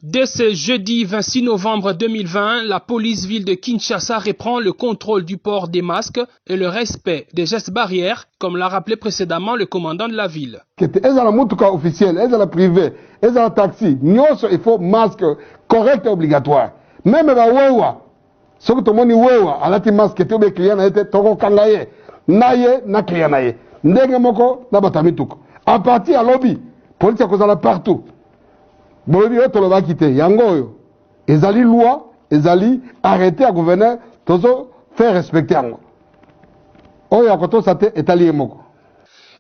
Dès ce jeudi 26 novembre 2020, la police-ville de Kinshasa reprend le contrôle du port des masques et le respect des gestes barrières, comme l'a rappelé précédemment le commandant de la ville. Officiel, privé, taxi, il faut masque correct et obligatoire. Même ce que tout le monde a la masque tout le client a été toko kangaye, naye na client naye. Ndenge moko na batamituk. À partir à lobby, police a partout. Bobi to le va quitter. Yango ezali loi, ezali arrêter à gouverneur, tozo faire respecter yango. Oyo akoto sate etali moko.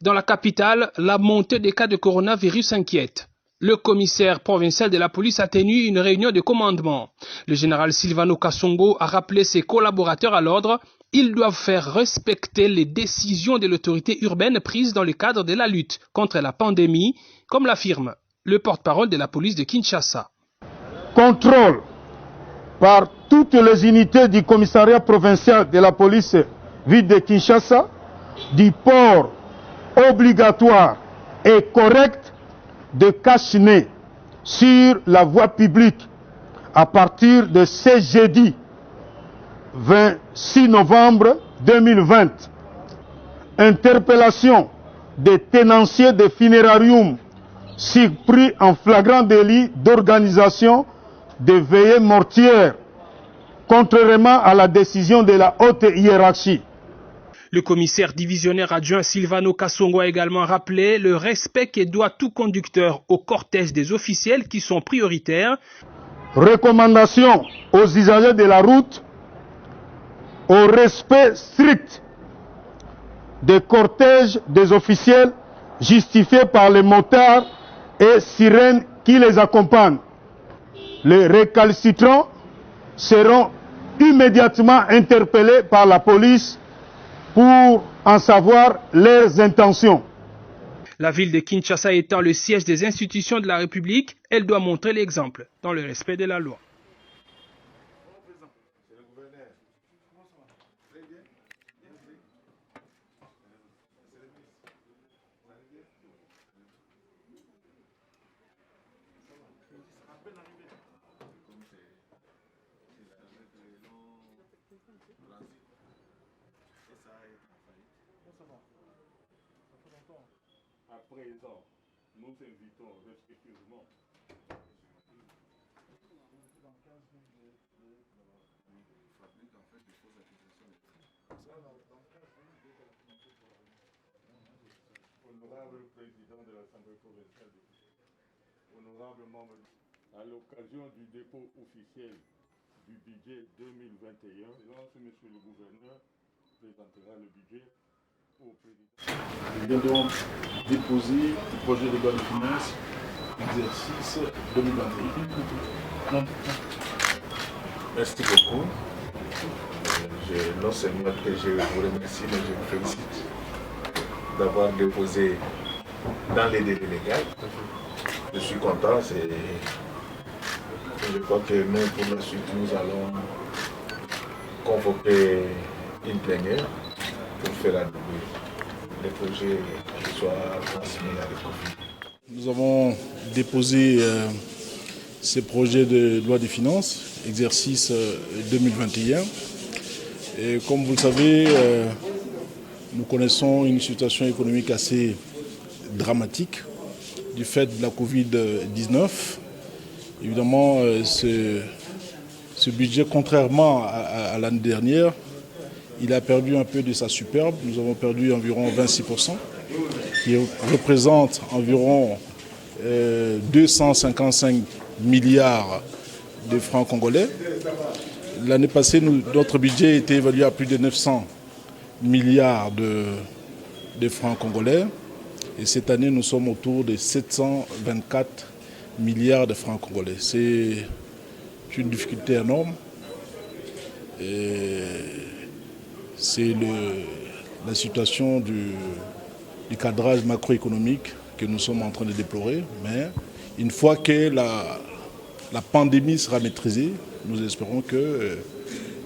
Dans la capitale, la montée des cas de coronavirus inquiète. Le commissaire provincial de la police a tenu une réunion de commandement. Le général Silvano Kasongo a rappelé ses collaborateurs à l'ordre. Ils doivent faire respecter les décisions de l'autorité urbaine prises dans le cadre de la lutte contre la pandémie, comme l'affirme le porte-parole de la police de Kinshasa. Contrôle par toutes les unités du commissariat provincial de la police ville de Kinshasa du port obligatoire et correct de cache-nez sur la voie publique à partir de ce jeudi 26 novembre 2020. Interpellation des tenanciers de funérarium surpris en flagrant délit d'organisation de veillées mortuaires, contrairement à la décision de la haute hiérarchie. Le commissaire divisionnaire adjoint Silvano Kasongo a également rappelé le respect que doit tout conducteur au cortège des officiels qui sont prioritaires. Recommandation aux usagers de la route au respect strict des cortèges des officiels justifiés par les motards et sirènes qui les accompagnent. Les récalcitrants seront immédiatement interpellés par la police pour en savoir leurs intentions. La ville de Kinshasa étant le siège des institutions de la République, elle doit montrer l'exemple dans le respect de la loi. À présent, nous invitons respectueusement honorable président de l'Assemblée provinciale, honorable membre, à l'occasion du dépôt officiel du budget 2021, monsieur le gouverneur présentera le budget au président. Nous viens donc déposer le projet de loi de finances exercice 2021. Merci beaucoup. Non seulement que je vous remercie, mais je vous félicite d'avoir déposé dans les délais légaux. Je suis content. Je crois que nous, pour la suite, nous allons convoquer une plénière pour faire adopter les projets qui soient transmis à l'ECOFIN. Nous avons déposé ces projets de loi des finances, exercice 2021. Et comme vous le savez, nous connaissons une situation économique assez dramatique du fait de la Covid-19. Évidemment, ce budget, contrairement à l'année dernière, il a perdu un peu de sa superbe. Nous avons perdu environ 26%, qui représente environ 255 milliards de francs congolais. L'année passée, notre budget était évalué à plus de 900 milliards de francs congolais. Et cette année, nous sommes autour de 724 milliards de francs congolais. C'est une difficulté énorme. C'est la situation du cadrage macroéconomique que nous sommes en train de déplorer. Mais une fois que la pandémie sera maîtrisée, nous espérons qu'il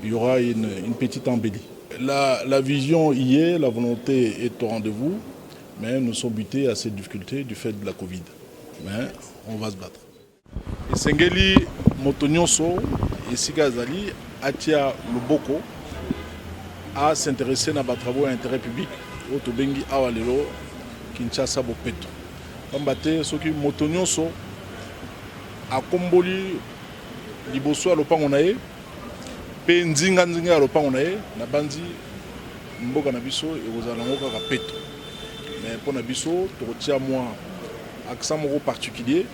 y aura une petite embellie. La vision y est, la volonté est au rendez-vous, mais nous sommes butés à ces difficultés du fait de la Covid. Mais on va se battre. esengeli moto nyonso esika azali atia loboko à s'intéresser à des travaux d'intérêt public au tobengi awa lelo Kinshasa bopeto pambate soki moto nyonso akomboli liboso ya lopango na ye pe nzinga ya lopango na ye na bandi mboka na biso ekozala ngo kaka peto mais mpona biso tokotia mwa accent moko particulier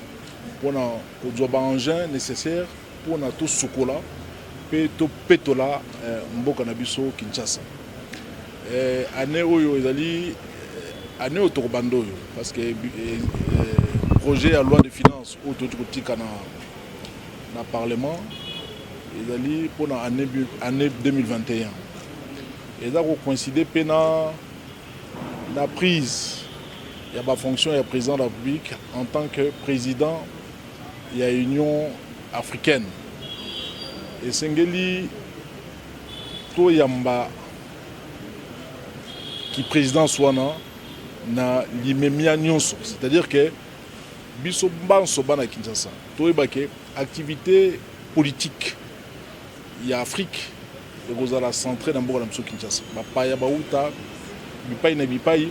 mpona kozwa baengin nécessaire mpona tosukola mpe topetola mboka na biso Kinshasa année oyo ezali année oyo tokobanda oyo parce que projet ya loi de finance oyo toti kotika na parlement ezali mpona année 2021 eza kocoïncide mpe na prise ya bafonction ya président de la République en tant que président ya Union africaine esengeli toyamba ki président swana na limemia nyonso, c'est-à-dire que biso banso bana Kinshasa toyeba ke activité politique ya Afrique ekozala centré na mboka na biso Kinshasa bapaya bauta bipai na bipai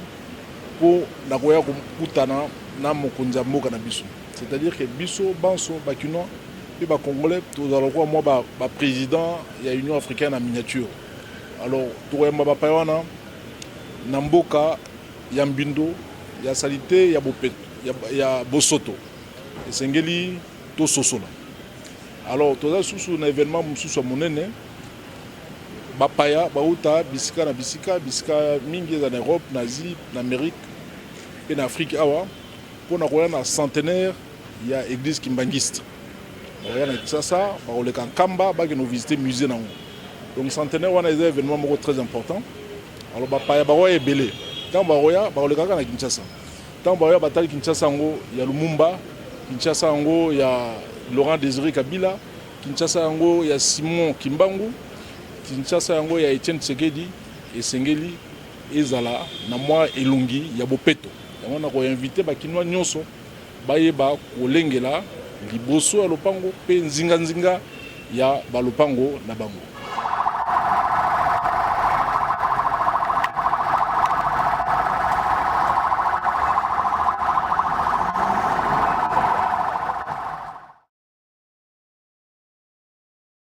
po na koya kokutana na mokonzi ya mboka na biso, c'est-à-dire que biso banso bakino et les Congolais, tous alors moi ba président il y a Union africaine en miniature. Alors tout le monde va Namboka, Yambindo, il y a Salité, il y a Bopet, il y a Bosoto, et Sengeli, tout Sosola. Alors tout ça sous un événement sous monene, Bapaya, Bauta, Bisika na Bisika, Bisika mingi en Europe, en Asie, en Amérique et en Afrique awa pour na centenaire il y a église kimbangiste. Ça, on a Kamba, on a visité le musée. Donc, centenaire, on a des événements très importants. Alors, on a belé. Quand on a Kinshasa. Quand on a Kinshasa, il y a Lumumba. Kinshasa, il y a Laurent Désiré Kabila. Kinshasa, il y a Simon Kimbangu. Kinshasa, il y a Etienne Tshisekedi. Et Sengeli, Ezala, Namwa Elungi, il y a Bopeto. On a invité Bakinois Nyonso, Bayeba, Olengela. Liboso ya lopango pe nzinga ya balopango na bango.